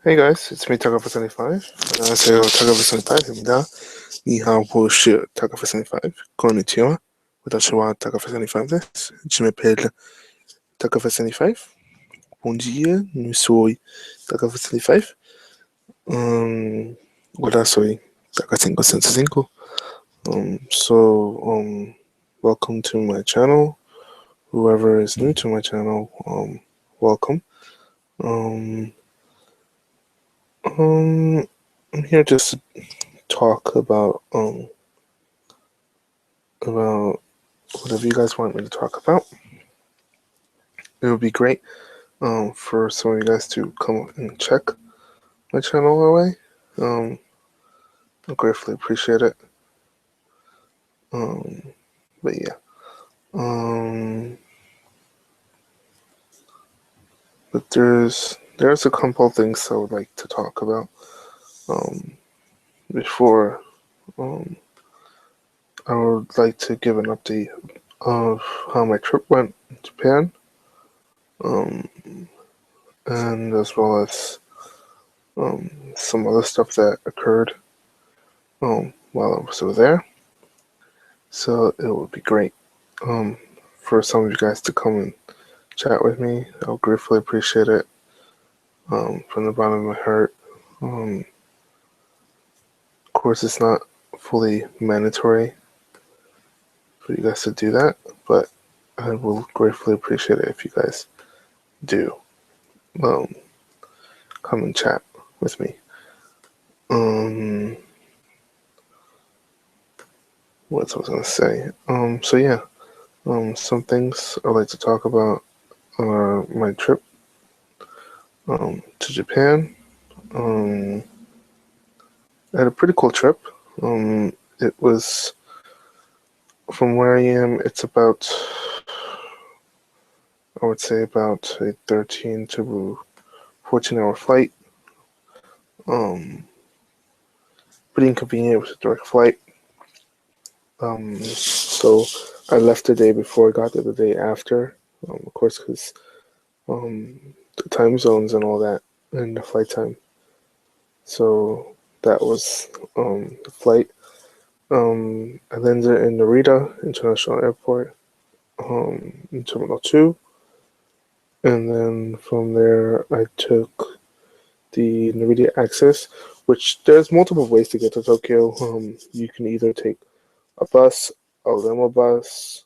Hey guys, it's me TACA575. 안녕하세요, TACA575입니다. 니하오시 TACA575. Konnichiwa. Watashi wa TACA575 desu. Je m'appelle TACA575. Bom dia, nous soy TACA575. Hola, soy TACA575. Welcome to my channel. Whoever is new to my channel, welcome. I'm here just to talk about whatever you guys want me to talk about. It would be great for some of you guys to come and check my channel away. I gratefully appreciate it. But yeah. But there's a couple of things I would like to talk about before I would like to give an update of how my trip went in Japan, and as well as some other stuff that occurred while I was over there. So it would be great for some of you guys to come and chat with me. I would gratefully appreciate it from the bottom of my heart. Of course, it's not fully mandatory for you guys to do that, but I will gratefully appreciate it if you guys do come and chat with me. What I was gonna say? So yeah, some things I'd like to talk about are my trip to Japan. I had a pretty cool trip. It was from where I am. It's about, I would say, about a 13 to 14-hour flight. Pretty inconvenient. It was a direct flight. So I left the day before, got there the day after. Of course, because the time zones and all that, and the flight time. So that was the flight. I landed in Narita International Airport in Terminal 2. And then from there, I took the Narita Access, which there's multiple ways to get to Tokyo. You can either take a bus, a limo bus.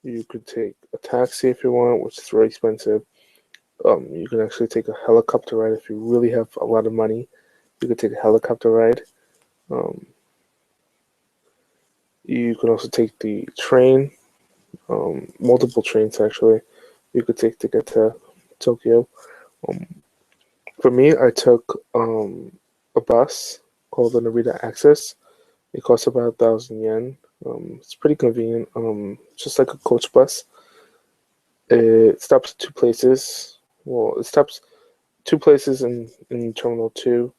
You could take a taxi if you want, which is very expensive. You can actually take a helicopter ride if you really have a lot of money. You could take a helicopter ride. You can also take the train, multiple trains actually. You could take to get to Tokyo. For me, I took a bus called the Narita Access. It costs about 1,000 yen. It's pretty convenient. Just like a coach bus. It stops at two places. Well, it stops two places in Terminal 2,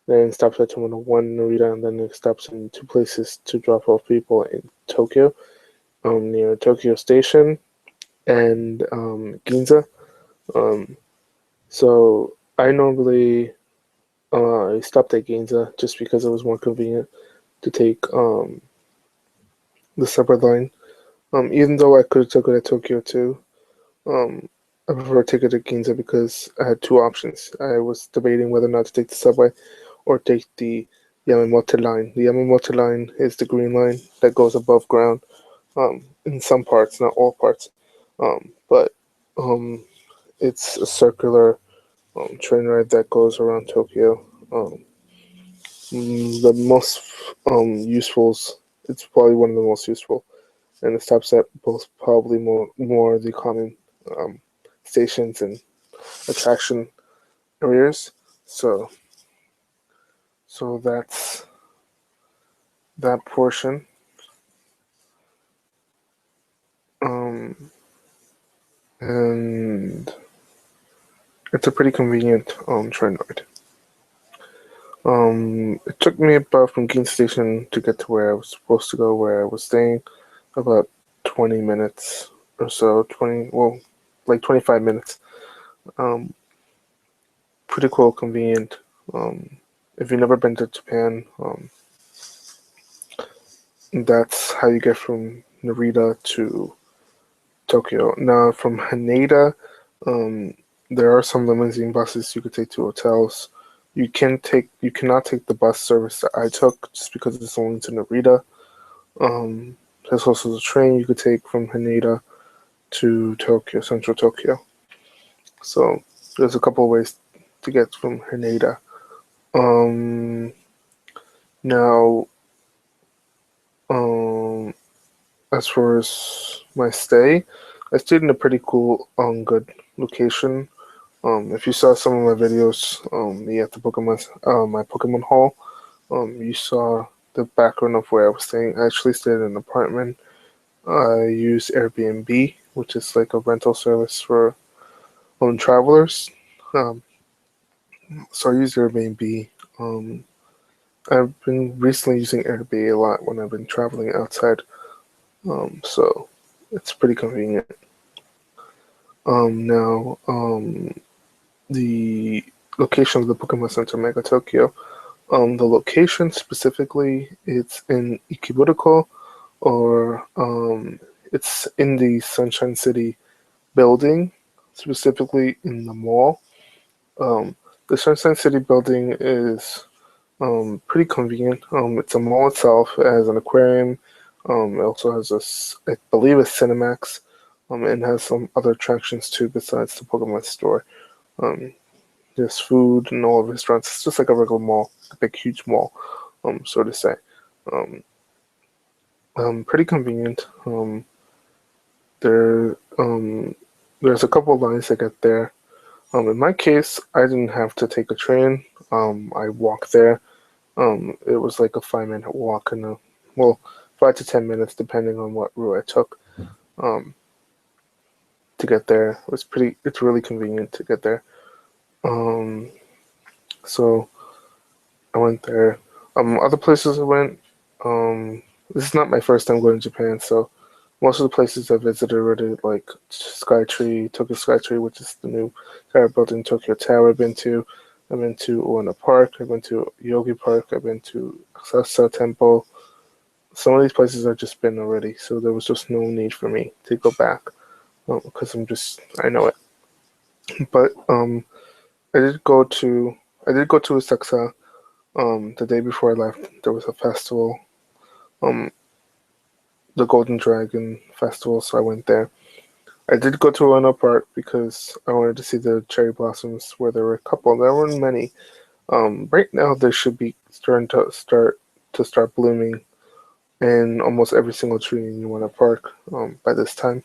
then it stops at Terminal 1 Narita, and then it stops in two places to drop off people in Tokyo, near Tokyo Station and Ginza. So I normally I stopped at Ginza just because it was more convenient to take the subway line. Even though I could have taken it at Tokyo too, I prefer to take it to Ginza because I had two options. I was debating whether or not to take the subway or take the Yamamoto line. The Yamamoto line is the green line that goes above ground in some parts, not all parts. But it's a circular train ride that goes around Tokyo. The most useful, it's probably one of the most useful, and it stops at both probably more of the common stations and attraction areas. So that's that portion. And it's a pretty convenient train ride. It took me about from Ginza Station to get to where I was supposed to go, where I was staying, about 20 minutes or so. 25 minutes. Pretty cool, convenient. If you've never been to Japan, that's how you get from Narita to Tokyo. Now, from Haneda, um, there are some limousine buses you could take to hotels. You cannot take the bus service that I took just because it's only to Narita. Um, there's also the train you could take from Haneda to Tokyo, Central Tokyo. So there's a couple of ways to get from Haneda. Um, now, um, as far as my stay, I stayed in a pretty cool, good location. If you saw some of my videos, me at the my Pokemon haul, you saw the background of where I was staying. I actually stayed in an apartment. I used Airbnb, which is like a rental service for travelers. Um, so I used Airbnb. Um, I've been recently using Airbnb a lot when I've been traveling outside. So it's pretty convenient. Now, the location of the Pokemon Center Mega Tokyo. The location specifically, it's in Ikebukuro, or it's in the Sunshine City building, specifically in the mall. The Sunshine City building is pretty convenient. It's a mall itself. It has an aquarium. It also has I believe, a Cinemax. And has some other attractions too besides the Pokemon store. Um, there's food and all the restaurants. It's just like a regular mall, a big, huge mall, so to say. Um, Pretty convenient. There, there's a couple of lines to get there. In my case, I didn't have to take a train. I walked there. It was like a 5 minute walk, and well, 5 to 10 minutes depending on what route I took. Um, to get there, it's really convenient to get there. Um, so I went there. Other places I went. This is not my first time going to Japan, so most of the places I visited already, like Skytree, Tokyo Skytree, which is the new tower building, Tokyo Tower. I've been to Ueno Park. I've been to Yogi Park. I've been to Asakusa Temple. Some of these places I've just been already, so there was just no need for me to go back because I know it. But I did go to Asakusa. The day before I left, there was a festival, um, the Golden Dragon Festival, so I went there. I did go to Ueno Park because I wanted to see the cherry blossoms, where there were a couple. There weren't many. Right now, they should be starting to start blooming in almost every single tree in Ueno Park by this time.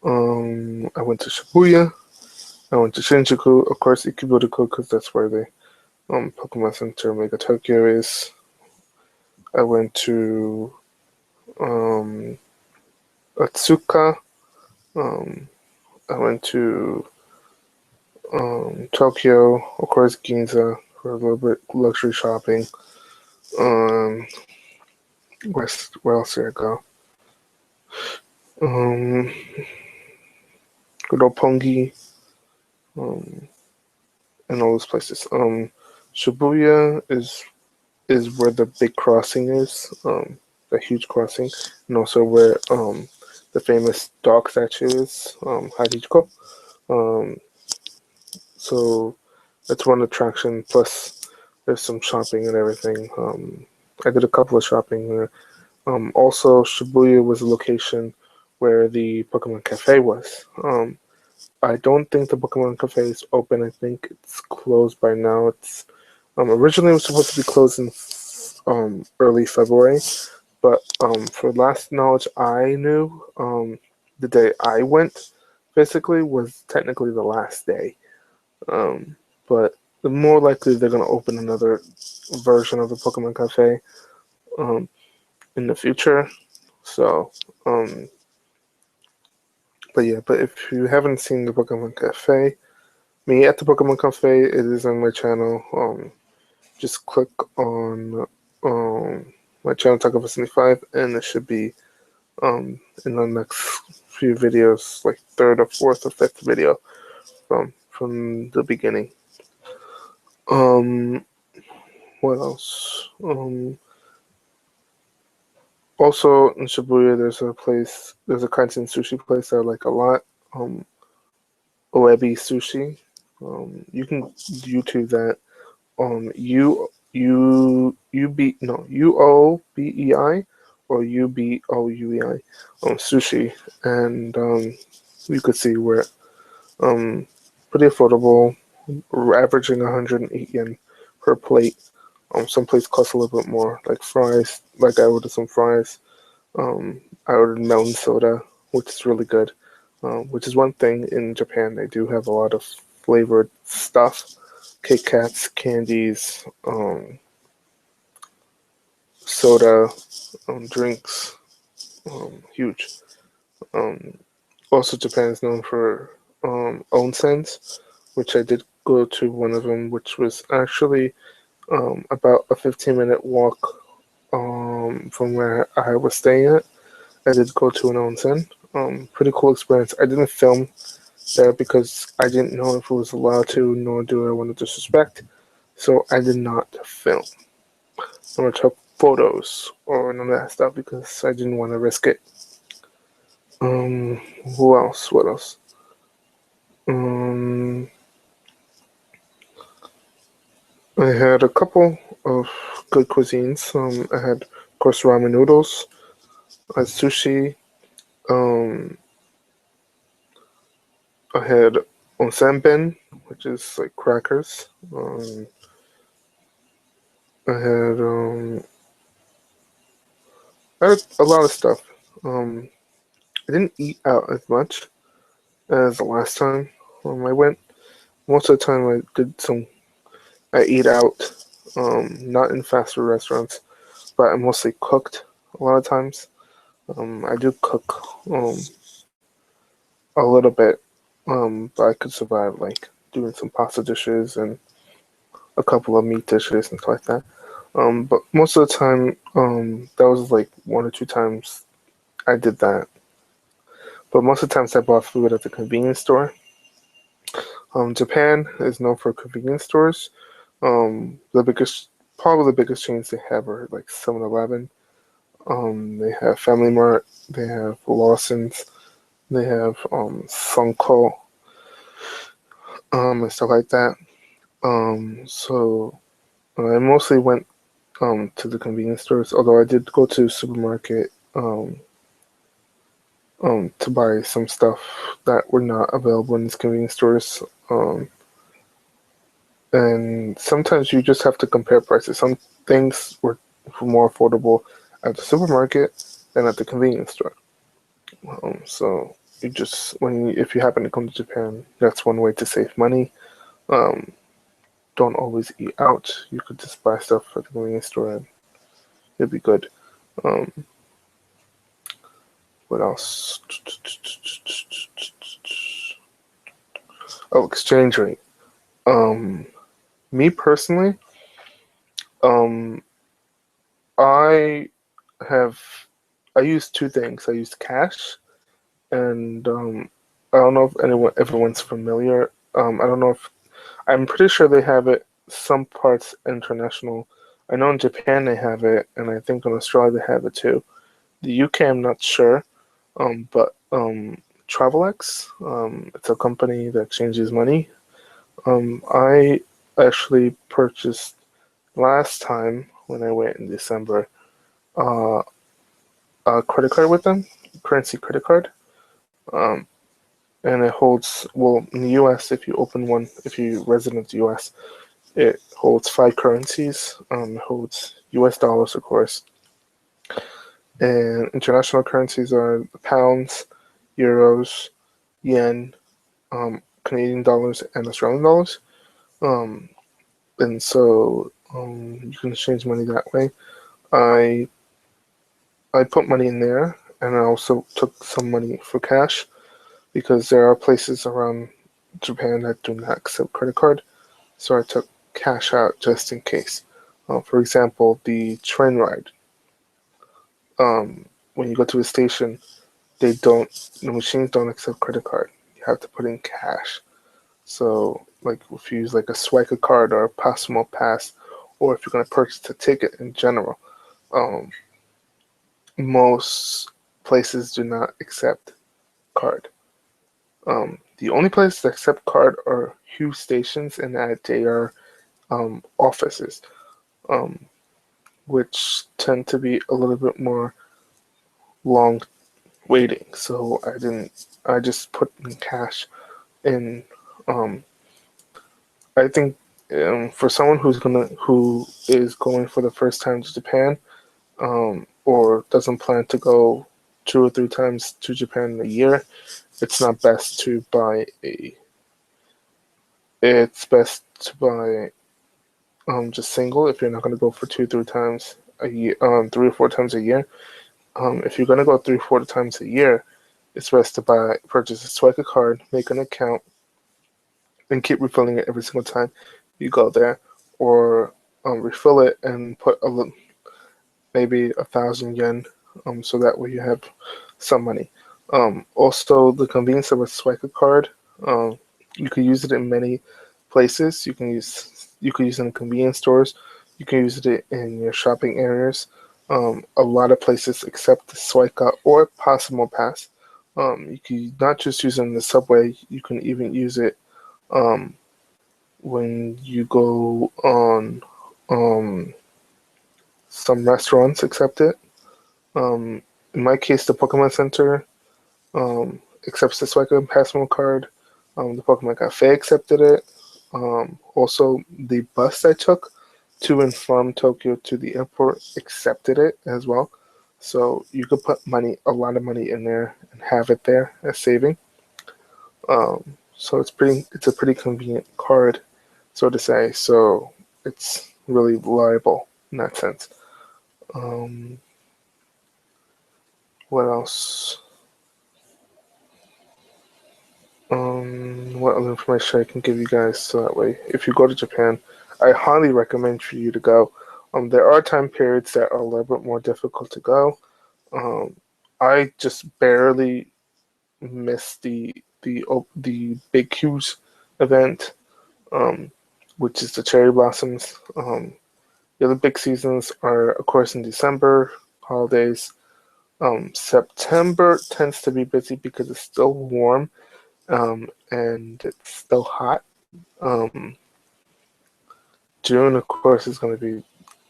I went to Shibuya. I went to Shinjuku, of course, Ikebukuro, because that's where the Pokemon Center Mega Tokyo is. I went to um, Atsuka. Um, I went to Tokyo, of course, Ginza for a little bit luxury shopping. Um, where else did I go? Um, Roppongi, um, and all those places. Shibuya is where the big crossing is, the huge crossing, and also where the famous dog statue is, Harichiko. Um, so that's one attraction. Plus, there's some shopping and everything. I did a couple of shopping there. Also, Shibuya was a location where the Pokemon Cafe was. I don't think the Pokemon Cafe is open. I think it's closed by now. It's originally it was supposed to be closed in early February, but for last knowledge I knew, the day I went physically was technically the last day. But more likely they're gonna open another version of the Pokemon Cafe um, in the future. So, um, but yeah, but if you haven't seen the Pokemon Cafe, me at the Pokemon Cafe, it is on my channel. Just click on my channel TACA575, and it should be in the next few videos, like third or fourth or fifth video from the beginning. Um, what else? Also in Shibuya, there's a Kansen sushi place that I like a lot. Um, Oebi Sushi. You can YouTube that. UOBEI or UBOUEI sushi, and you could see where um pretty affordable. We're averaging 108 yen per plate. Some plates cost a little bit more, like fries. Like I ordered some fries. I ordered melon soda, which is really good. Which is one thing in Japan. They do have a lot of flavored stuff, Kit Kats, candies, soda, drinks, huge. Um, Also, Japan is known for onsens, which I did go to one of them, which was actually about a 15-minute walk from where I was staying at. I did go to an onsen. Pretty cool experience. I didn't film there because I didn't know if it was allowed to, nor do I want to disrespect. So I did not film or took photos or none of that stuff because I didn't want to risk it. Um, who else? What else? Um, I had a couple of good cuisines. I had, of course, ramen noodles, I had sushi. Um, I had onsenben, which is like crackers. I had a lot of stuff. I didn't eat out as much as the last time I went. Most of the time, I eat out, not in fast food restaurants, but I mostly cooked a lot of times. I do cook a little bit, but I could survive like doing some pasta dishes and a couple of meat dishes and stuff like that. But most of the time, that was like one or two times I did that. But most of the times I bought food at the convenience store. Japan is known for convenience stores. Probably the biggest chains they have are like 7-Eleven. They have Family Mart. They have Lawson's. They have Sunko, and stuff like that. So I mostly went to the convenience stores, although I did go to the supermarket to buy some stuff that were not available in these convenience stores. And sometimes you just have to compare prices. Some things were more affordable at the supermarket than at the convenience store. So you just if you happen to come to Japan, that's one way to save money. Um, don't always eat out. You could just buy stuff at the convenience store and it'd be good. Um, what else? Oh, exchange rate. Um, Me personally, um, I have I use two things. I use cash, and I don't know if everyone's familiar. I don't know if I'm pretty sure they have it some parts international. I know in Japan they have it, and I think in Australia they have it too. The UK I'm not sure, but Travelex, it's a company that exchanges money. I actually purchased last time when I went in December uh, a credit card with them, currency credit card. Um, and it holds, well, in the US, if you open one, if you resident the US, it holds five currencies. It holds US dollars, of course, and international currencies are pounds, euros, yen, Canadian dollars, and Australian dollars. Um, and so you can exchange money that way. I I put money in there, and I also took some money for cash because there are places around Japan that do not accept credit card. So I took cash out just in case. For example, the train ride. When you go to a station, the machines don't accept credit card. You have to put in cash. So like if you use like a Swipe card or a Passmo Pass, or if you're going to purchase a ticket in general, um, most places do not accept card. The only places that accept card are Hugh stations and at JR offices, um, which tend to be a little bit more long waiting. So I just put in cash in. Um, I think for someone who is going for the first time to Japan, or doesn't plan to go 2 or 3 times to Japan in a year, it's not best to buy a. It's best to buy just single if you're not going to go for 2 3 times a year, 3 or 4 times a year. If you're going to go 3 or 4 times a year, it's best to purchase a Swipe card, make an account, and keep refilling it every single time you go there, or refill it and put maybe 1,000 yen, so that way you have some money. Also, the convenience of a Swipe card, um, you can use it in many places. You can use it in convenience stores. You can use it in your shopping areas. A lot of places accept the Swipe or Passmo Pass. You can not just use it in the subway. You can even use it um, when you go on some restaurants accept it. In my case, the Pokemon Center accepts the Swipe and Passmo card. The Pokemon Cafe accepted it. Also, the bus I took to and from Tokyo to the airport accepted it as well. So you could put a lot of money in there and have it there as saving. So it's a pretty convenient card, so to say. So it's really reliable in that sense. Um, what else? What other information I can give you guys so that way, if you go to Japan, I highly recommend for you to go. There are time periods that are a little bit more difficult to go. Um, I just barely missed the Big Q's event, um, which is the cherry blossoms. The other big seasons are, of course, in December, holidays. September tends to be busy because it's still warm, and it's still hot. Um, June, of course, is going to be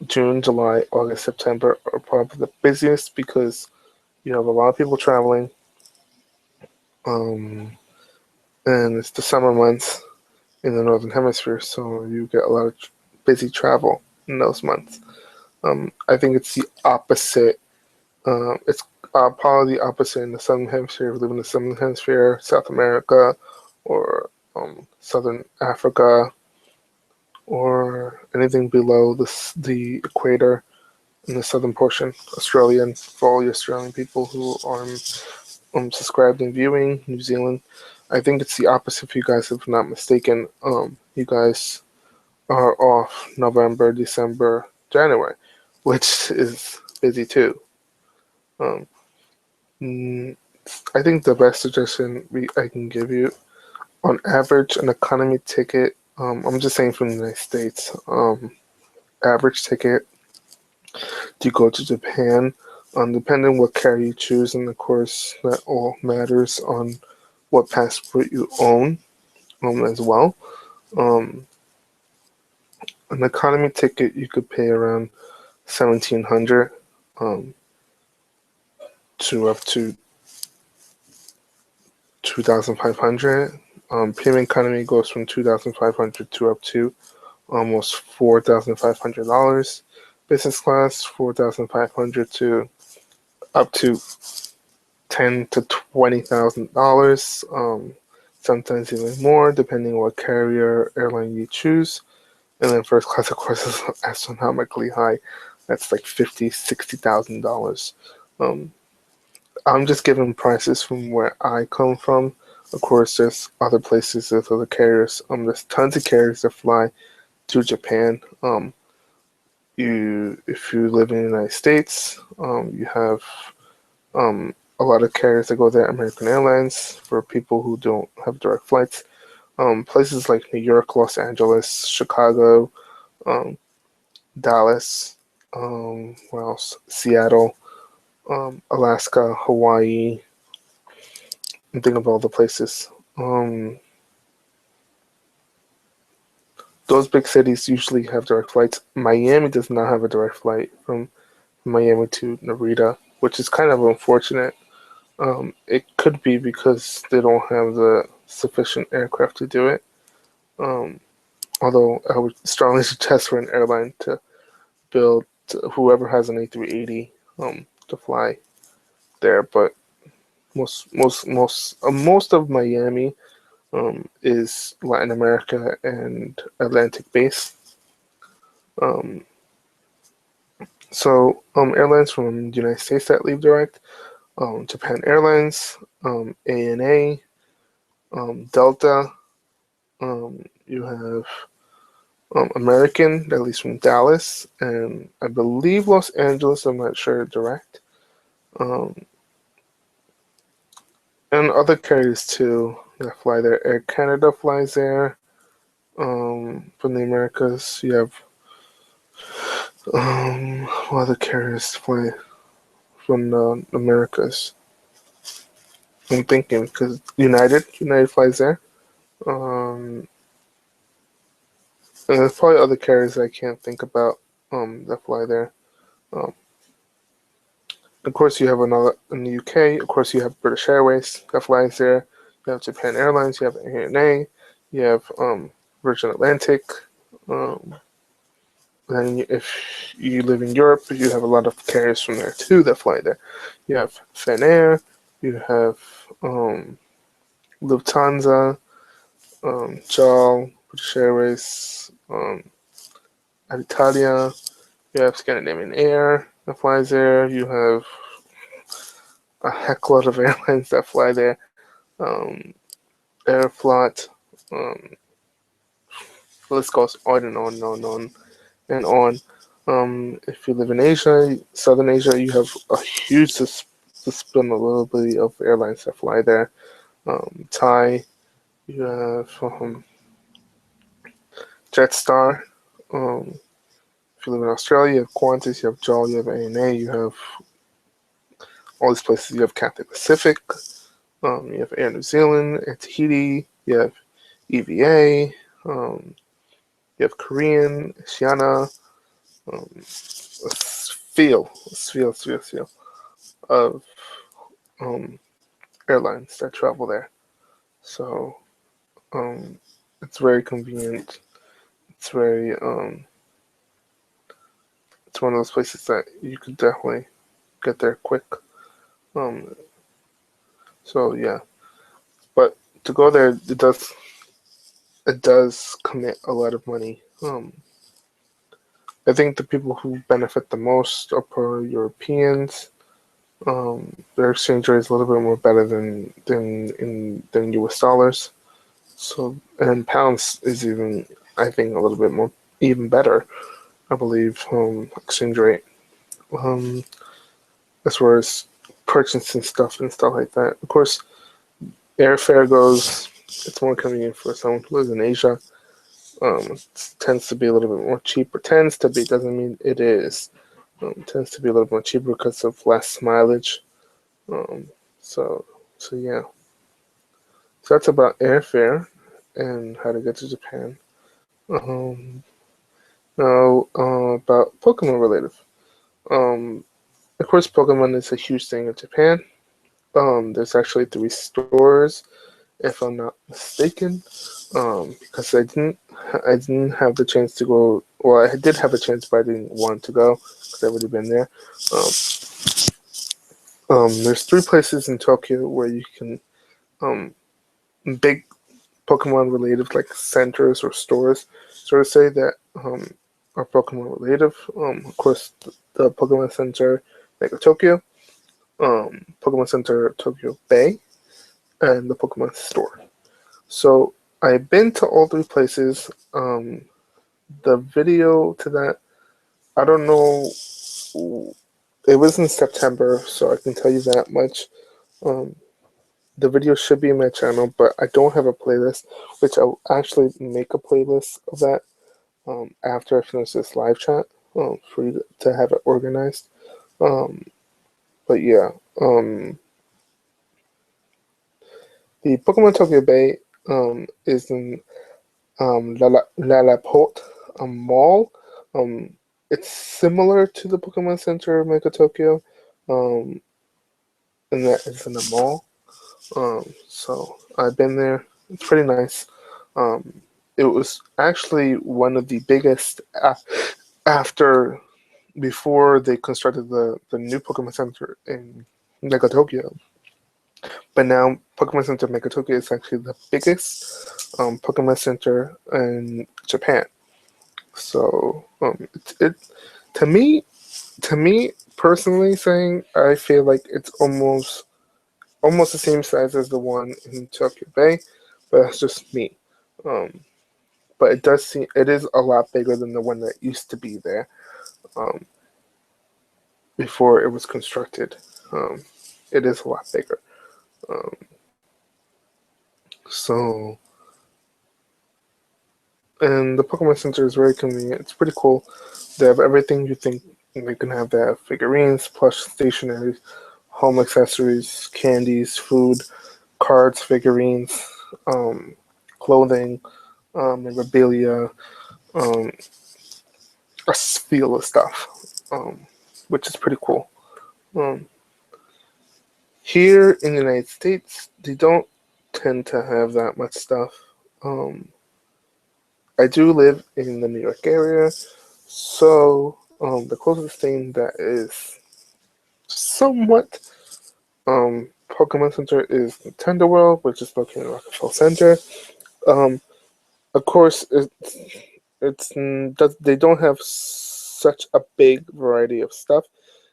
June, July, August, September are probably the busiest because you have a lot of people traveling, um, and it's the summer months in the northern hemisphere, so you get a lot of busy travel in those months. I think it's the opposite. It's probably the opposite in the southern hemisphere. If you live in the southern hemisphere, South America, or southern Africa, or anything below the equator in the southern portion, Australian, for all you Australian people who are subscribed and viewing, New Zealand. I think it's the opposite for you guys, if I'm not mistaken. You guys are off November, December, January, which is busy too. Um, mm, I think the best suggestion I can give you, on average, an economy ticket, I'm just saying from the United States, average ticket to go to Japan, depending what carrier you choose, and of course, that all matters on what passport you own as well. Um, an economy ticket you could pay around 1,700 um, to up to 2,500. Premium economy goes from 2,500 to up to almost $4,500. Business class, 4,500 to up to $10,000 to $20,000. Sometimes even more, depending on what carrier airline you choose. And then first class, of course, is astronomically high. That's like $50,000 to $60,000. Um, I'm just giving prices from where I come from. Of course, there's other places, there's other carriers. There's tons of carriers that fly to Japan. If you live in the United States, you have a lot of carriers that go there. American Airlines for people who don't have direct flights. Places like New York, Los Angeles, Chicago, um, Dallas, where else? Seattle, Alaska, Hawaii. I'm thinking of all the places. Those big cities usually have direct flights. Miami does not have a direct flight from Miami to Narita, which is kind of unfortunate. It could be because they don't have the sufficient aircraft to do it. Um, Although I would strongly suggest for an airline to build whoever has an A380 to fly there. But most of Miami is Latin America and Atlantic base. Um, Airlines from the United States that leave direct: Japan Airlines, ANA, Delta. You have American, at least from Dallas, and I believe Los Angeles. I'm not sure direct. Um, and other carriers too that fly there. Air Canada flies there. From the Americas, you have what other carriers fly from the Americas? I'm thinking because United flies there. Um, and there's probably other carriers I can't think about that fly there. Um, of course, you have another in the UK. Of course, you have British Airways that flies there. You have Japan Airlines. You have ANA. You have Virgin Atlantic. Um, then, if you live in Europe, you have a lot of carriers from there too that fly there. You have Finnair. You have Lufthansa, JAL, British Airways, Alitalia. You have Scandinavian Air that flies there. You have a heck lot of airlines that fly there. Um, Aeroflot. The list goes on and on and on and on and on. If you live in Asia, Southern Asia, you have a huge disponibility of airlines that fly there. Thai, you have Jetstar. If you live in Australia, you have Qantas, you have JAL, you have ANA, you have all these places. You have Cathay Pacific, you have Air New Zealand, Air Tahiti, you have EVA, you have Korean, Asiana, a sphere of airlines that travel there. So it's very convenient. It's very it's one of those places that you could definitely get there quick. Um, so yeah, but to go there, it does commit a lot of money. I think the people who benefit the most are probably Europeans. Their exchange rate is a little bit more better than US dollars. So and pounds is even, I think, a little bit more even better. I believe exchange rate um, as far as purchasing stuff and stuff like that. Of course, airfare goes. It's more convenient for someone who lives in Asia. It tends to be a little bit more cheaper. Tends to be, doesn't mean it is. Tends to be a little more cheaper because of less mileage. Um, so so yeah. So that's about airfare and how to get to Japan. Um, Now about Pokemon related. Um, of course, Pokemon is a huge thing in Japan. There's actually 3 stores, if I'm not mistaken. Because I didn't have the chance to go. Well, I did have a chance, but I didn't want to go because I've already been there. Um, there's 3 places in Tokyo where you can um, big Pokemon related like centers or stores, sort of say that are Pokemon related. Of course, the Pokemon Center Mega Tokyo, Pokemon Center Tokyo Bay, and the Pokemon Store. So I've been to all 3 places. The video to that, I don't know. It was in September, so I can tell you that much. Um, the video should be in my channel, but I don't have a playlist, which I'll actually make a playlist of that after I finish this live chat for you to have it organized. But yeah, the Pokemon Tokyo Bay is in La Porte Mall. It's similar to the Pokemon Center Mega Tokyo, and that is in the mall. So I've been there. It's pretty nice. It was actually one of the biggest after before they constructed the new Pokemon Center in Mega Tokyo. But now Pokemon Center Mega Tokyo is actually the biggest Pokemon Center in Japan. So it to me personally saying, I feel like it's almost the same size as the one in Tokyo Bay, but that's just me. But it is a lot bigger than the one that used to be there before it was constructed. It is a lot bigger. So, and the Pokemon Center is very convenient. It's pretty cool. They have everything you think they can have. They have figurines, plush stationery, home accessories, candies, food, cards, figurines, clothing, memorabilia, a field of stuff, which is pretty cool. Here in the United States, they don't tend to have that much stuff. I do live in the New York area, so the closest thing that is somewhat Pokemon Center is Nintendo World, which is located in Rockefeller Center. Of course, they don't have such a big variety of stuff.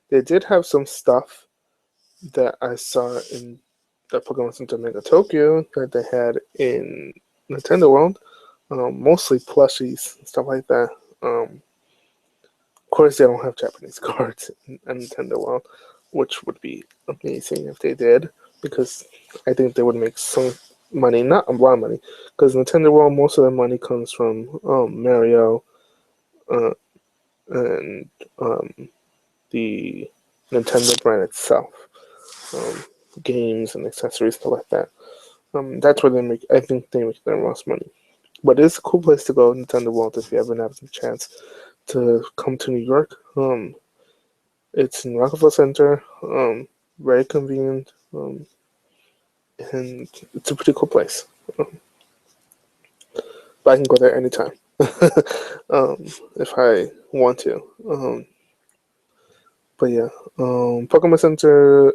They did have some stuff that I saw in the Pokemon Center Mega Tokyo that they had in Nintendo World, mostly plushies and stuff like that. Of course, they don't have Japanese cards in Nintendo World, which would be amazing if they did, because I think they would make some money, not a lot of money, because Nintendo World, most of the money comes from Mario and the Nintendo brand itself, games and accessories, stuff like that. That's where they make. I think they make their most money. But it's a cool place to go, Nintendo World, if you ever have the chance to come to New York. It's in Rockefeller Center. Very convenient, and it's a pretty cool place. But I can go there anytime if I want to. But yeah, Pokemon Center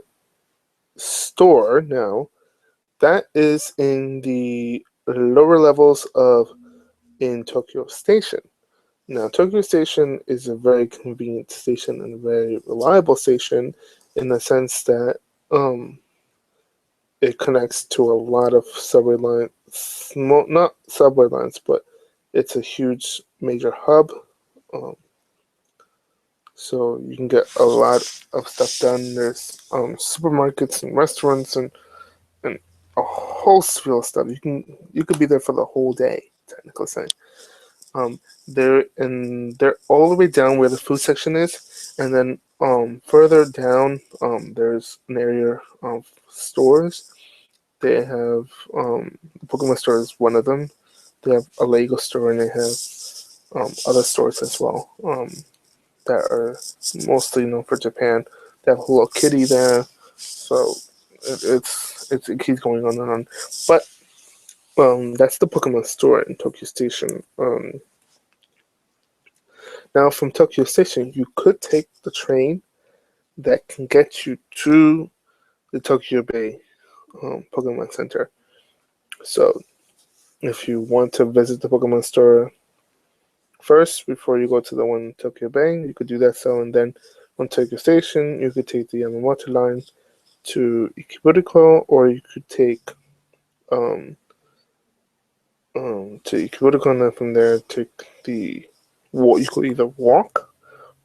store now, that is in the lower levels of in Tokyo Station. Now, Tokyo Station is a very convenient station and a very reliable station in the sense that it connects to a lot of subway lines, not subway lines, but it's a huge major hub. So you can get a lot of stuff done. There's supermarkets and restaurants and a whole slew of stuff. You could be there for the whole day, technically saying. They're all the way down where the food section is, and then further down there's an area of stores. They have the Pokemon store is one of them. They have a Lego store, and they have other stores as well that are mostly known for Japan. They have a Hello Kitty there, so it keeps going on and on. But that's the Pokemon store in Tokyo Station. Now, from Tokyo Station, you could take the train that can get you to the Tokyo Bay Pokemon Center. So, if you want to visit the Pokemon store first before you go to the one in Tokyo Bay, you could do that. So, and then on Tokyo Station, you could take the Yamamoto line to Ikebukuro, or you could take to Ikebukuro, and then from there take the you could either walk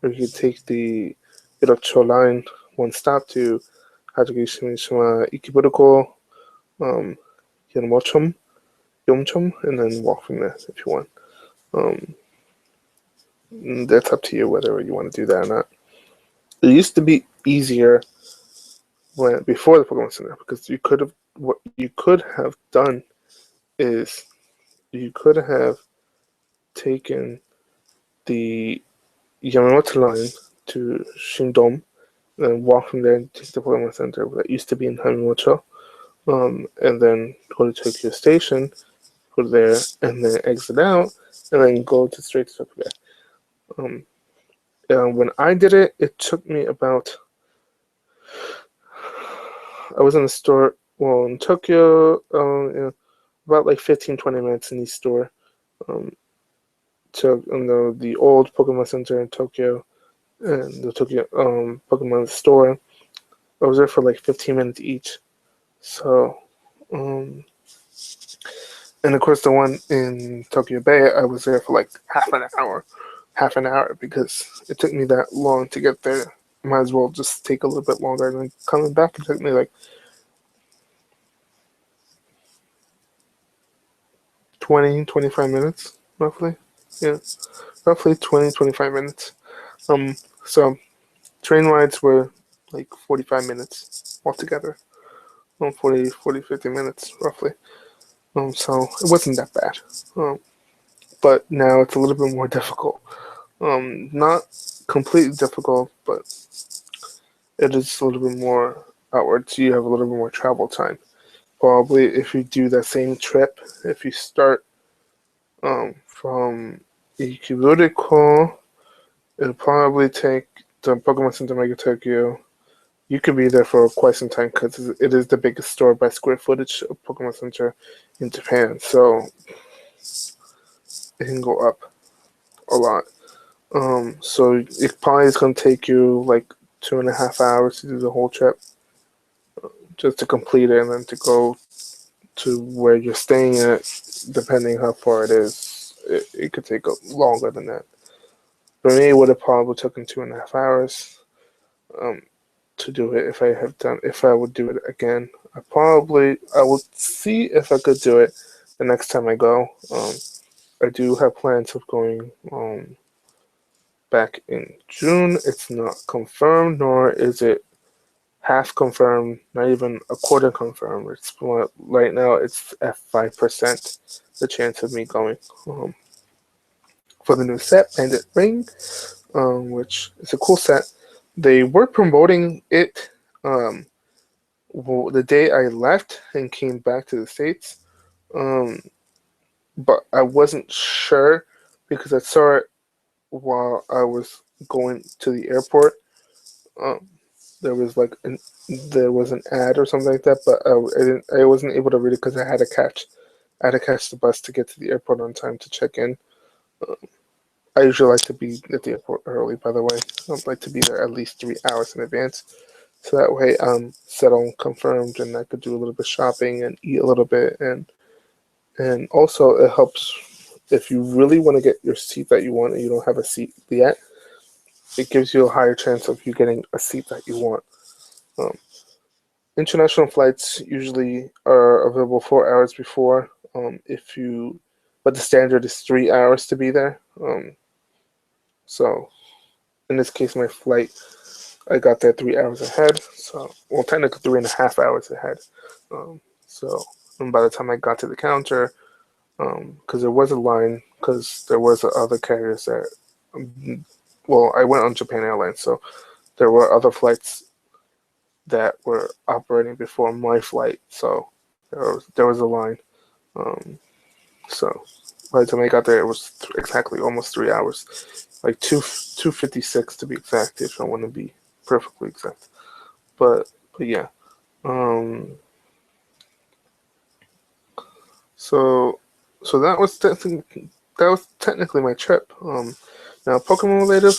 or you could take the Irocho line one stop to Hachigi Shimishima Ikebukuro, Yeonwachum, Yomchum, and then walk from there if you want. Um, that's up to you whether you want to do that or not. It used to be easier when before the Pokemon Center because you could have what you could have done is you could have taken the Yamanote line to Shindom and walk from there to the Pokemon Center that used to be in Hamimacho, and then go to Tokyo Station, go there, and then exit out, and then go to straight to Tokyo. Um, when I did it, it took me about. I was in the store, well, in Tokyo, about like 15-20 minutes in each store. Um, to the old Pokemon Center in Tokyo and the Tokyo Pokemon store. I was there for like 15 minutes each. So, um, and of course, the one in Tokyo Bay, I was there for like half an hour because it took me that long to get there. Might as well just take a little bit longer. And then coming back, it took me like 20-25 minutes, roughly. Yeah, roughly 20-25 minutes. So train rides were like 45 minutes altogether. 50 minutes roughly. So it wasn't that bad. But now it's a little bit more difficult. Not completely difficult, but it is a little bit more outward, so you have a little bit more travel time. Probably if you do that same trip, if you start from Ikiburiko, it'll probably take the Pokemon Center Mega Tokyo. You could be there for quite some time because it is the biggest store by square footage of Pokemon Center in Japan. So it can go up a lot. So it probably is going to take you like 2.5 hours to do the whole trip, just to complete it, and then to go to where you're staying at, depending how far it is. It could take longer than that. For me, it would have probably taken 2.5 hours to do it if I would do it again. I would see if I could do it the next time I go. I do have plans of going back in June. It's not confirmed, nor is it half confirmed, not even a quarter confirmed. It's right now. It's at 5% the chance of me going for the new set, Bandit Ring, which is a cool set. They were promoting it the day I left and came back to the States, um, but I wasn't sure because I saw it while I was going to the airport. Um, there was there was an ad or something like that, but I wasn't able to read it because I had to catch the bus to get to the airport on time to check in. Um, I usually like to be at the airport early, by the way. I'd like to be there at least 3 hours in advance. So that way I'm settled, confirmed, and I could do a little bit of shopping and eat a little bit. And also it helps if you really want to get your seat that you want and you don't have a seat yet, it gives you a higher chance of you getting a seat that you want. Um, International flights usually are available 4 hours before. But the standard is 3 hours to be there. So in this case, my flight, I got there 3 hours ahead. So, well, technically 3.5 hours ahead. And by the time I got to the counter, because there was a line, because there was other carriers that, well, I went on Japan Airlines, so there were other flights that were operating before my flight, so there was a line. Um, so by the time I got there, it was exactly almost 3 hours, like 2:56 to be exact, if I want to be perfectly exact. But yeah. Um, so that was technically my trip. Now Pokemon related.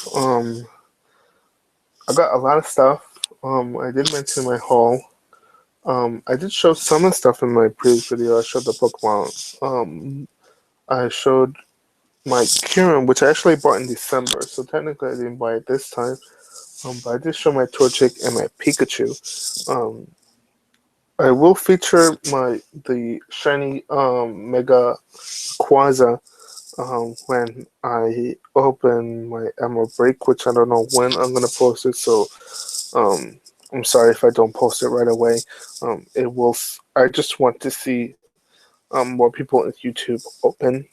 I got a lot of stuff. I did mention my haul. I did show some of the stuff in my previous video. I showed the Pokemon. I showed my Kyurem, which I actually bought in December, so technically I didn't buy it this time. But I did show my Torchic and my Pikachu. I will feature the shiny Mega Quaza when I open my Emerald Break, which I don't know when I'm gonna post it. So um, I'm sorry if I don't post it right away. It will. I just want to see more people on YouTube open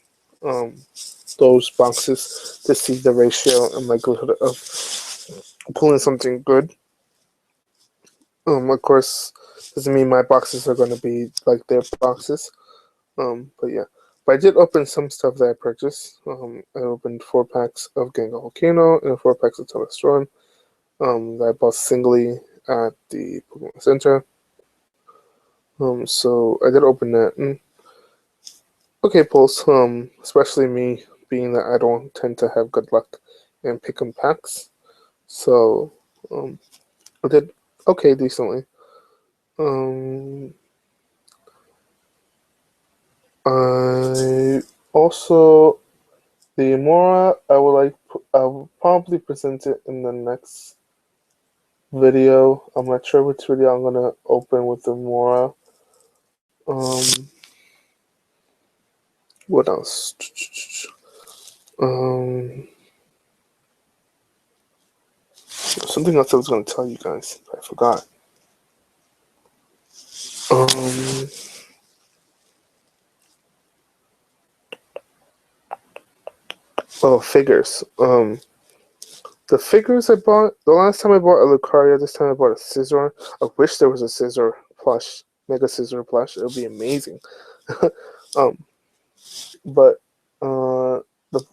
um, those boxes to see the ratio and likelihood of pulling something good. Of course, doesn't mean my boxes are going to be like their boxes. But yeah. But I did open some stuff that I purchased. I opened 4 packs of Gengar Volcano and 4 packs of Telestorm that I bought singly at the Pokemon Center. So I did open that. And okay, pulls. Especially me being that I don't tend to have good luck in picking packs. So um, I did okay decently. Um, I also the Mora. I will probably present it in the next video. I'm not sure which video I'm gonna open with the Mora. What else? Um, something else I was gonna tell you guys. I forgot. Um, oh, figures. The figures I bought, the last time I bought a Lucario, this time I bought a Scizor. I wish there was a Scizor plush, Mega Scizor plush. It would be amazing. um, but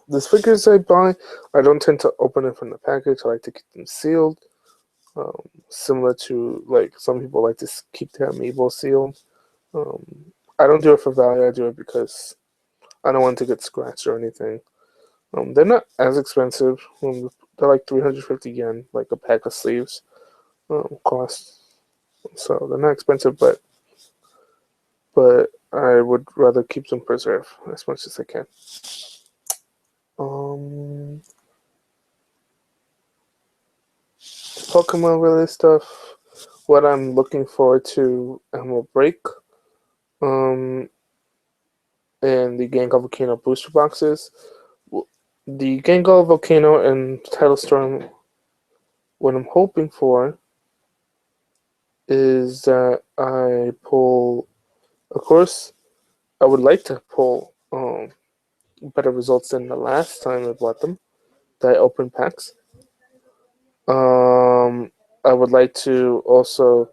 these figures I buy, I don't tend to open it from the package. I like to keep them sealed. Similar to like some people like to keep their amiibo sealed. Um, I don't do it for value. I do it because I don't want to get scratched or anything. They're not as expensive. They're like 350 yen, like a pack of sleeves cost. So they're not expensive, but I would rather keep them preserved as much as I can. Um, Pokemon related stuff. What I'm looking forward to Emerald Break. Um, and the Gengar Volcano booster boxes. The Gengar Volcano and Tidal Storm. What I'm hoping for is that I pull. Of course, I would like to pull better results than the last time I bought them. That I opened packs. I would like to also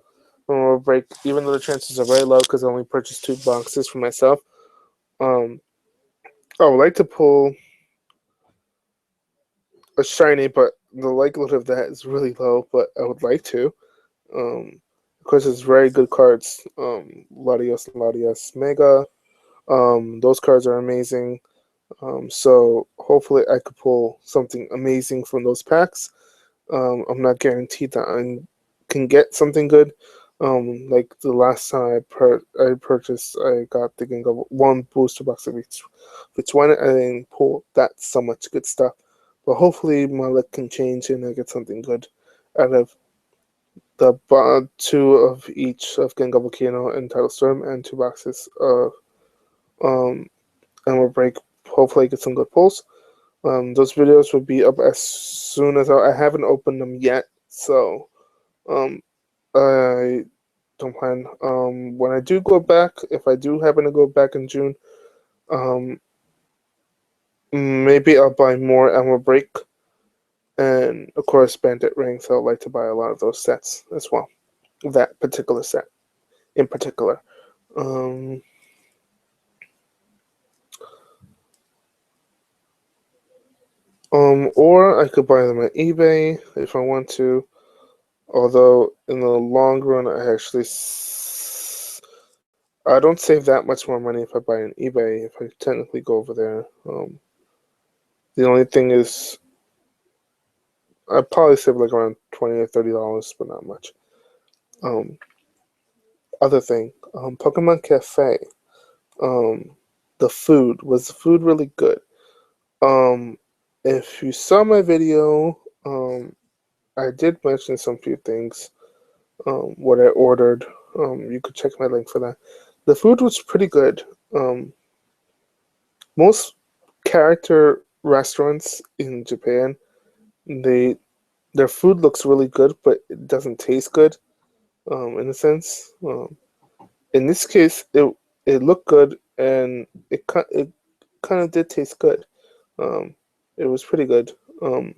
break, even though the chances are very low because I only purchased 2 boxes for myself. Um, I would like to pull a shiny, but the likelihood of that is really low. But I would like to. Of course, it's very good cards. Latios Mega. Those cards are amazing. So hopefully I could pull something amazing from those packs. I'm not guaranteed that I can get something good. Like the last time I purchased, I got the Gengar 1 booster box of each one. I didn't pull that so much good stuff. But hopefully my luck can change and I get something good out of the 2 of each of Gengar Volcano and Tidal Storm and 2 boxes of Emerald Break. Hopefully I get some good pulls. Those videos will be up as soon as I haven't opened them yet, so um, I don't plan. When I do go back, if I do happen to go back in June, um, maybe I'll buy more Emerald Break and of course Bandit Ring. So I'd like to buy a lot of those sets as well. That particular set in particular. Um, or I could buy them at eBay if I want to. Although in the long run, I don't save that much more money if I buy on eBay. If I technically go over there, the only thing is I probably save like around $20 or $30, but not much. Um, Other thing, Pokemon Cafe. Um, the food was the food really good. Um, if you saw my video, I did mention some few things. What I ordered. You could check my link for that. The food was pretty good. Most character restaurants in Japan, they their food looks really good, but it doesn't taste good. In a sense, in this case, it looked good and it kind of did taste good. Um, it was pretty good. Um,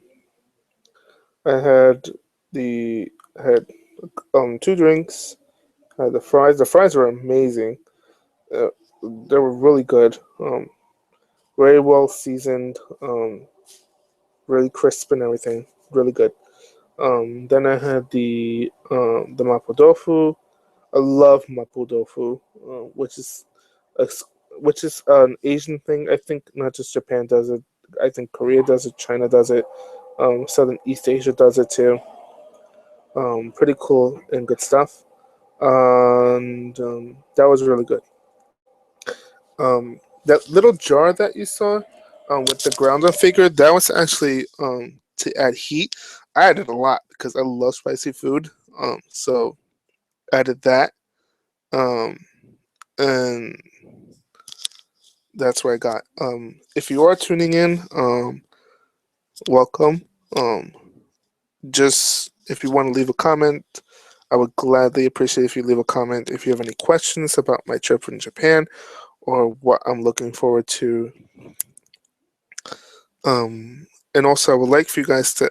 I had the had two drinks. I had the fries. The fries were amazing. Uh, they were really good. Very well seasoned. Really crisp and everything. Really good. Then I had the mapo tofu. I love mapo tofu, a, which is an Asian thing. I think not just Japan does it. I think Korea does it. China does it. Southern East Asia does it too. Pretty cool and good stuff. And that was really good. That little jar that you saw with the ground up figure, that was actually to add heat. I added a lot because I love spicy food. So I added that. Um, and that's what I got. If you are tuning in, welcome. Um, just if you want to leave a comment, I would gladly appreciate if you leave a comment. If you have any questions about my trip in Japan or what I'm looking forward to. And also, I would like for you guys to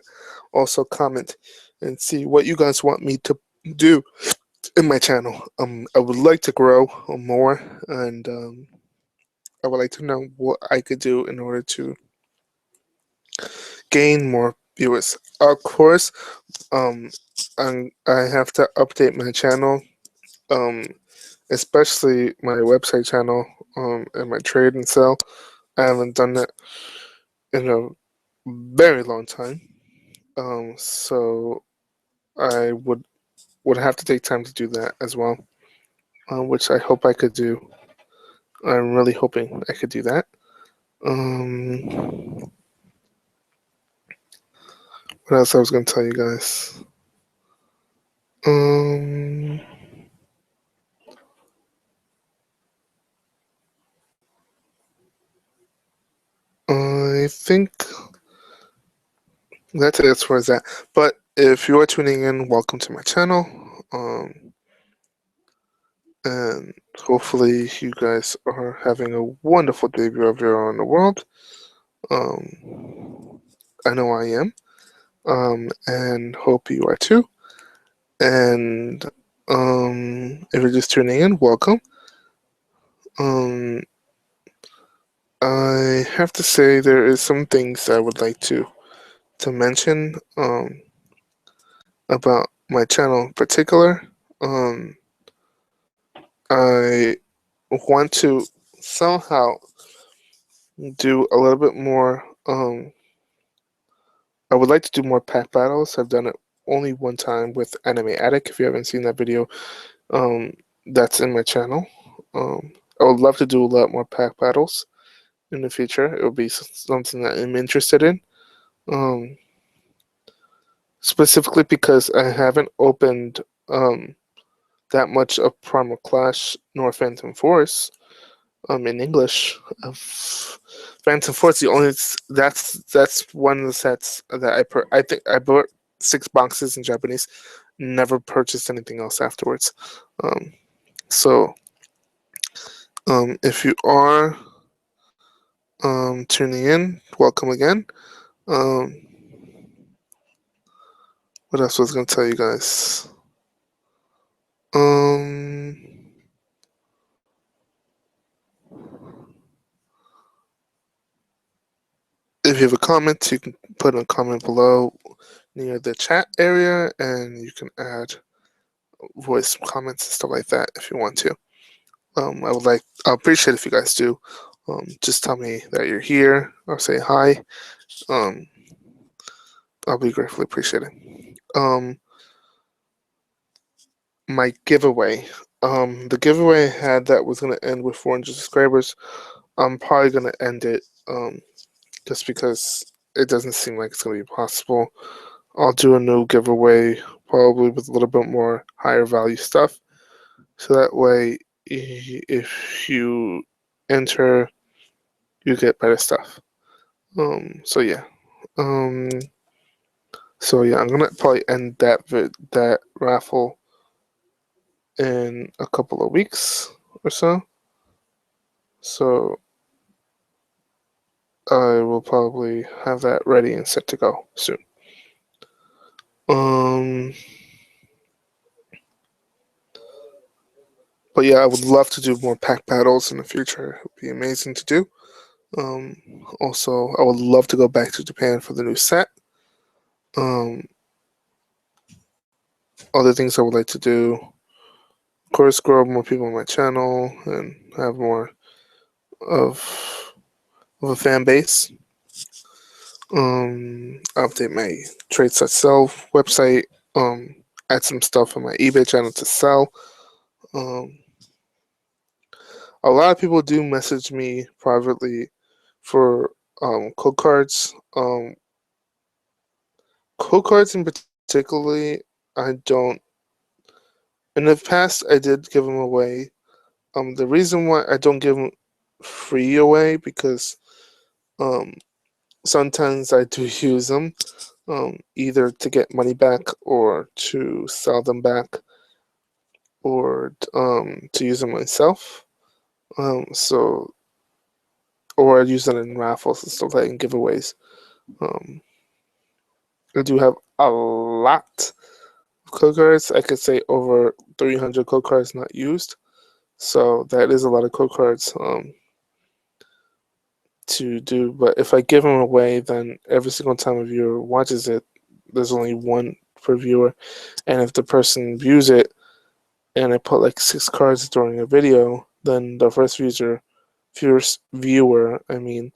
also comment and see what you guys want me to do in my channel. I would like to grow more, and I would like to know what I could do in order to gain more viewers. Of course, um, I have to update my channel, um, especially my website channel, and my trade and sell. I haven't done that in a very long time. So I would have to take time to do that as well, which I hope I could do. I'm really hoping I could do that. Um, what else I was going to tell you guys? Um, I think that's it as far as that. But if you are tuning in, welcome to my channel. And hopefully you guys are having a wonderful debut of your own in the world. I know I am. And hope you are too. And if you're just tuning in, welcome. Um, I have to say there is some things I would like to mention about my channel in particular. Um, I want to somehow do a little bit more. I would like to do more pack battles. I've done it only one time with Anime Attic. If you haven't seen that video, um, that's in my channel. I would love to do a lot more pack battles in the future. It would be something that I'm interested in. Um, Specifically because I haven't opened that much of Primal Clash nor Phantom Force in English. Phantom Force, the only that's one of the sets that I think I bought 6 boxes in Japanese. Never purchased anything else afterwards. Um, so if you are tuning in, welcome again. Um, what else was I going to tell you guys? Um, if you have a comment, you can put a comment below near the chat area, and you can add voice comments and stuff like that if you want to. I'll appreciate if you guys do. Just tell me that you're here or say hi. Um, I'll be gratefully appreciated. My giveaway. The giveaway I had that was gonna end with 400 subscribers. I'm probably gonna end it. Just because it doesn't seem like it's gonna be possible. I'll do a new giveaway, probably with a little bit more higher value stuff. So that way, if you enter, you get better stuff. So yeah. Um, so yeah, I'm gonna probably end that raffle in a couple of weeks or so. So I will probably have that ready and set to go soon. Um, but yeah, I would love to do more pack battles in the future. It would be amazing to do. Um, Also, I would love to go back to Japan for the new set. Um, Other things I would like to do, of course, grow more people on my channel and have more of a fan base. Update my trade set sell website. Add some stuff on my eBay channel to sell. Um, a lot of people do message me privately for code cards. Code cards in particularly, I don't. In the past, I did give them away. The reason why I don't give them free away because um sometimes I do use them either to get money back or to sell them back or to use them myself. So or I use them in raffles and stuff like that and giveaways. Um, I do have a lot of code cards. I could say over 300 code cards not used. So that is a lot of code cards to do. But if I give them away, then every single time a viewer watches it, there's only one per viewer. And if the person views it and I put like 6 cards during a video, then the first viewer, I mean,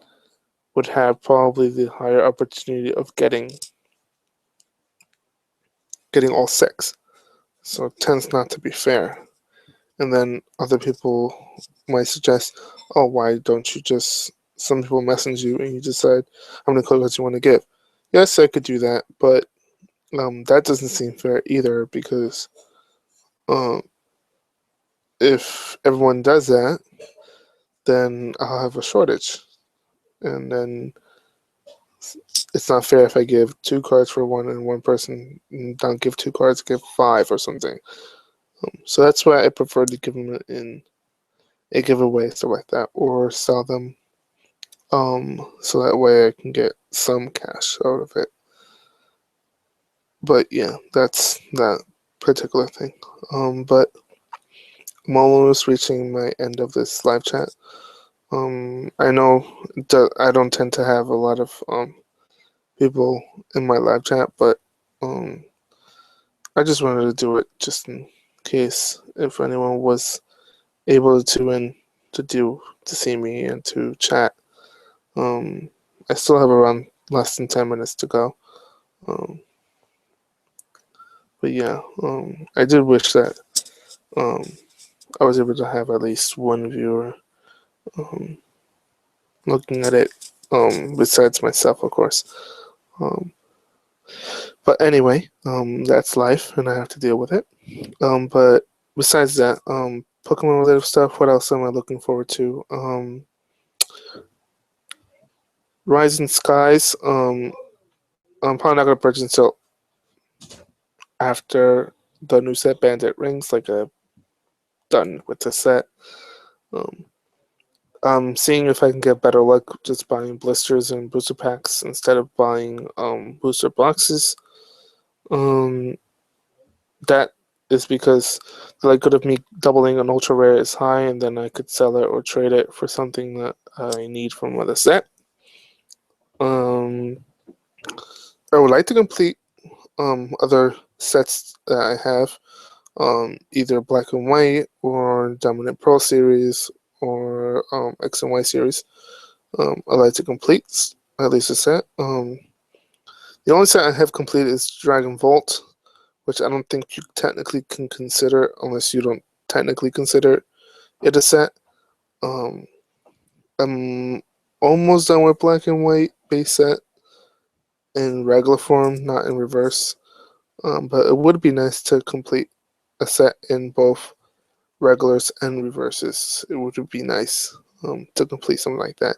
would have probably the higher opportunity of getting all 6. So it tends not to be fair. And then other people might suggest, oh, why don't you just, some people message you and you decide how many code cards you want to give. Yes, I could do that, but that doesn't seem fair either because um, if everyone does that, then I'll have a shortage. And then it's not fair if I give 2 cards for one and one person don't give 2 cards, give 5 or something. So that's why I prefer to give them in a giveaway, stuff like that, or sell them. So that way I can get some cash out of it. But yeah, that's that particular thing. But I'm almost reaching my end of this live chat. I know I don't tend to have a lot of people in my live chat, but um, I just wanted to do it just in case if anyone was able to tune in to see me and to chat. Um, I still have around less than 10 minutes to go. Um, but yeah, I did wish that um, I was able to have at least one viewer um, looking at it, besides myself, of course. Um, but anyway, that's life, and I have to deal with it. But besides that, Pokemon related stuff. What else am I looking forward to? Rising Skies. I'm probably not gonna purchase until after the new set Bandit Rings. Like I'm done with the set. Um, I'm seeing if I can get better luck just buying blisters and booster packs instead of buying booster boxes. Um, that is because the likelihood of me doubling an ultra rare is high, and then I could sell it or trade it for something that I need from another set. Um, I would like to complete other sets that I have, either Black and White or Dominant Pearl series or X and Y series. I'd like to complete at least a set. The only set I have completed is Dragon Vault, which I don't think you technically can consider unless you don't technically consider it a set. Um, I'm almost done with Black and White base set in regular form, not in reverse. But it would be nice to complete a set in both regulars and reverses. It would be nice to complete something like that.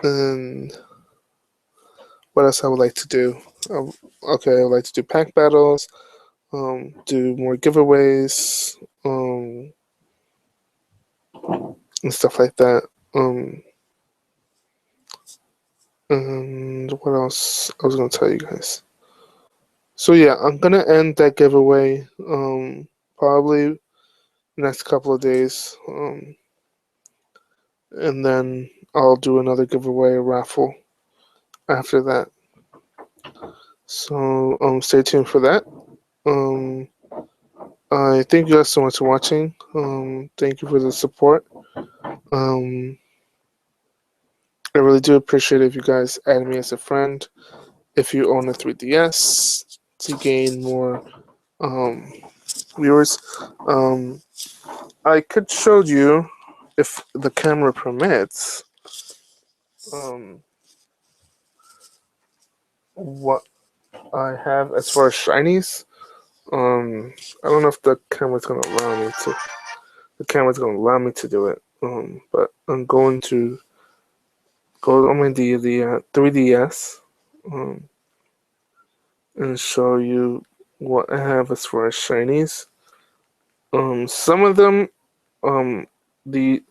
And what else I would like to do? Okay, I would like to do pack battles, do more giveaways, and stuff like that. And what else I was gonna tell you guys? So yeah, I'm gonna end that giveaway probably next couple of days, and then I'll do another giveaway raffle after that. So stay tuned for that. Um, I thank you guys so much for watching. Thank you for the support. Um, I really do appreciate if you guys add me as a friend. If you own a 3DS to gain more um, viewers, I could show you if the camera permits. What I have as far as shinies. I don't know if the camera's gonna allow me to. The camera's gonna allow me to do it. But I'm going to go on my 3DS, and show you what I have as far as shinies. Some of them, the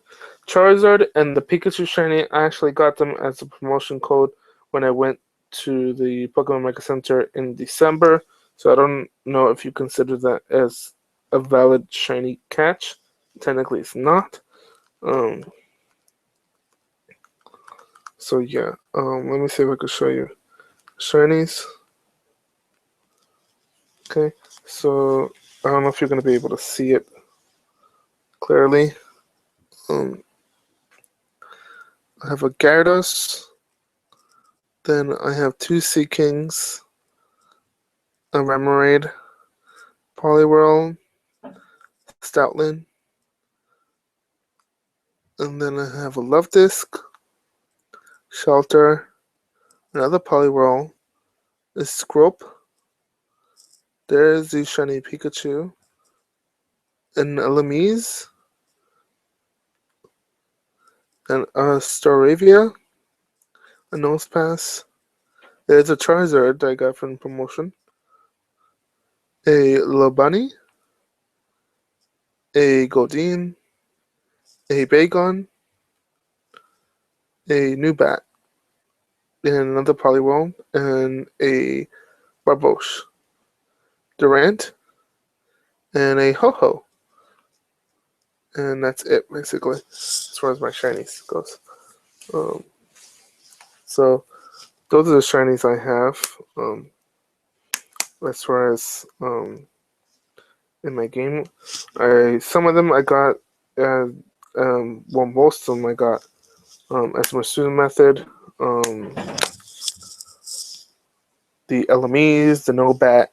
Charizard and the Pikachu shiny, I actually got them as a promotion code when I went to the Pokemon Mega Center in December. So I don't know if you consider that as a valid shiny catch. Technically, it's not. Um, so yeah. Let me see if I can show you shinies. Okay. So I don't know if you're gonna be able to see it clearly. Um, I have a Gyarados. Then I have two Sea Kings, a Remoraid, Poliwhirl, Stoutland, and then I have a Love Disc, Shelter, another Poliwhirl, a Scrope, there's the shiny Pikachu, an Elamise, and a Staravia, a Nosepass, there's a Charizard that I got from promotion, a Lobunny, a Goldeen, a Bagon, a Nubat, and another Poliwhirl, and a Barbosh, Durant, and a Ho-Ho. And that's it, basically, as far as my shinies goes. So those are the shinies I have. As far as in my game, some of them I got, well, most of them I got as my student method. The Elamise, the Nobat.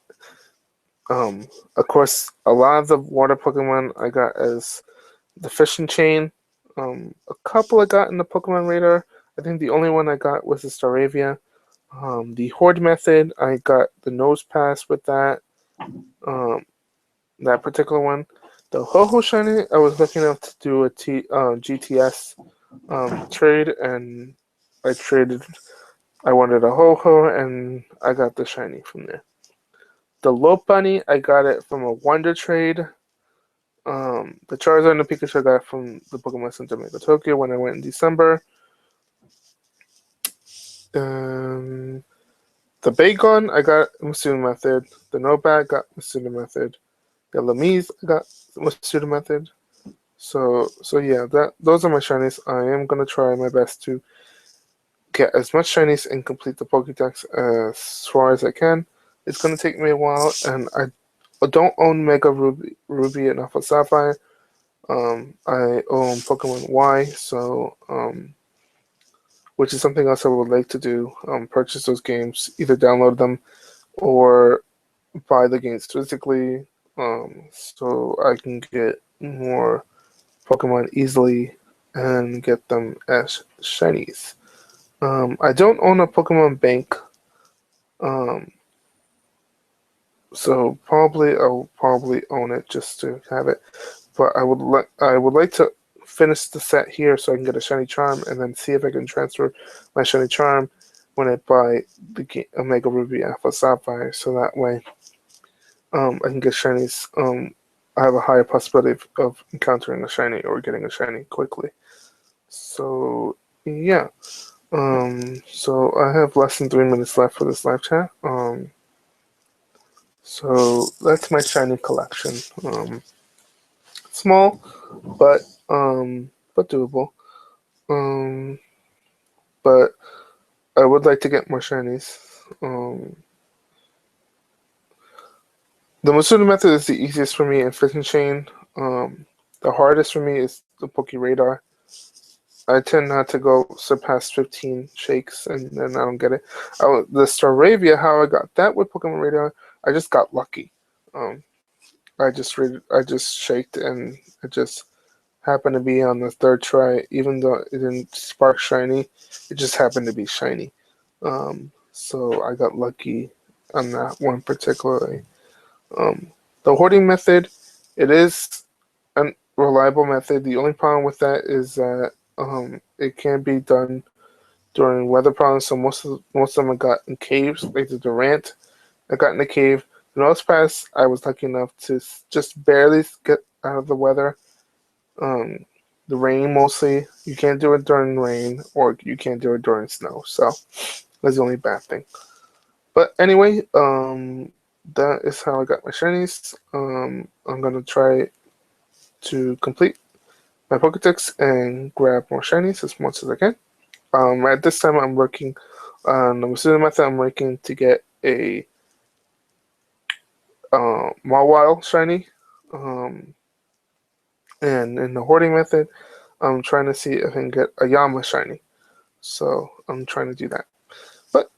Of course, a lot of the water Pokemon I got as the Fishing Chain. A couple I got in the Pokemon Radar. I think the only one I got was the Staravia. The Horde method, I got the Nose Pass with that. That particular one. The Ho-Ho Shiny, I was lucky enough to do a GTS trade, and I traded. I wanted a Ho-Ho, and I got the shiny from there. The Lopunny, I got it from a Wonder Trade. The Charizard and the Pikachu I got from the Pokemon Center Mega Tokyo when I went in December. The Bagon I got Masuda Method. The Nobat got Masuda Method. The Lamise I got Masuda Method. So yeah, those are my shinies. I am gonna try my best to get as much shinies and complete the Pokédex as far as I can. It's gonna take me a while, and I don't own Mega Ruby and Alpha Sapphire. I own Pokemon Y, so which is something else I would like to do. Purchase those games, either download them or buy the games physically, so I can get more Pokemon easily and get them as shinies. I don't own a Pokemon Bank. Um, So I'll probably own it just to have it. But I would like to finish the set here so I can get a shiny charm and then see if I can transfer my shiny charm when I buy the Omega Ruby Alpha Sapphire, so that way I can get shinies. I have a higher possibility of encountering a shiny or getting a shiny quickly. So yeah. So I have less than 3 minutes left for this live chat. So that's my shiny collection. Small, but doable. Um, but I would like to get more shinies. The Musuda method is the easiest for me in Fishing Chain. The hardest for me is the Poke Radar. I tend not to go surpass 15 shakes and then I don't get it. The Staravia, how I got that with Pokemon Radar, I just got lucky. Um, I just shaked and it just happened to be on the third try, even though it didn't spark shiny, it just happened to be shiny. So I got lucky on that one particularly. The hoarding method, it is a reliable method. The only problem with that is that it can be done during weather problems. So most of them I got in caves, like the Durant. I got in a cave. The North Pass, I was lucky enough to just barely get out of the weather. Um, the rain mostly. You can't do it during rain, or you can't do it during snow. So that's the only bad thing. But anyway, that is how I got my shinies. I'm gonna try to complete my Pokedex and grab more shinies as much as I can. At this time, I'm working on the Musuda method. I'm working to get a Mawile shiny. Um, and in the hoarding method, I'm trying to see if I can get a Yama shiny. So I'm trying to do that. But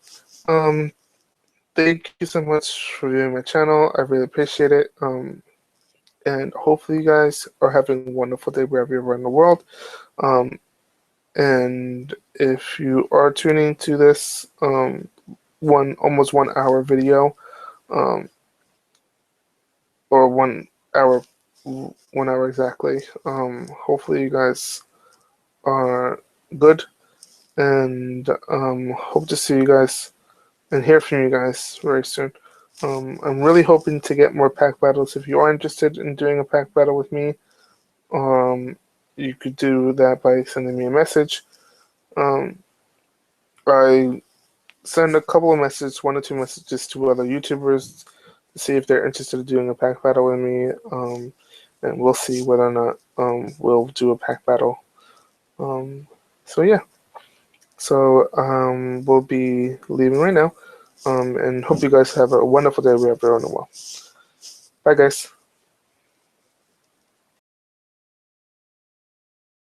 thank you so much for viewing my channel. I really appreciate it. And hopefully you guys are having a wonderful day wherever you are in the world. And if you are tuning to this almost 1 hour video, um, or 1 hour 1 hour exactly, hopefully you guys are good, and hope to see you guys and hear from you guys very soon. I'm really hoping to get more pack battles. If you are interested in doing a pack battle with me, you could do that by sending me a message. I send a couple of messages, 1 or 2 messages to other YouTubers to see if they're interested in doing a pack battle with me, and we'll see whether or not we'll do a pack battle. So yeah, so we'll be leaving right now, and hope you guys have a wonderful day wherever you're in the world. Bye, guys.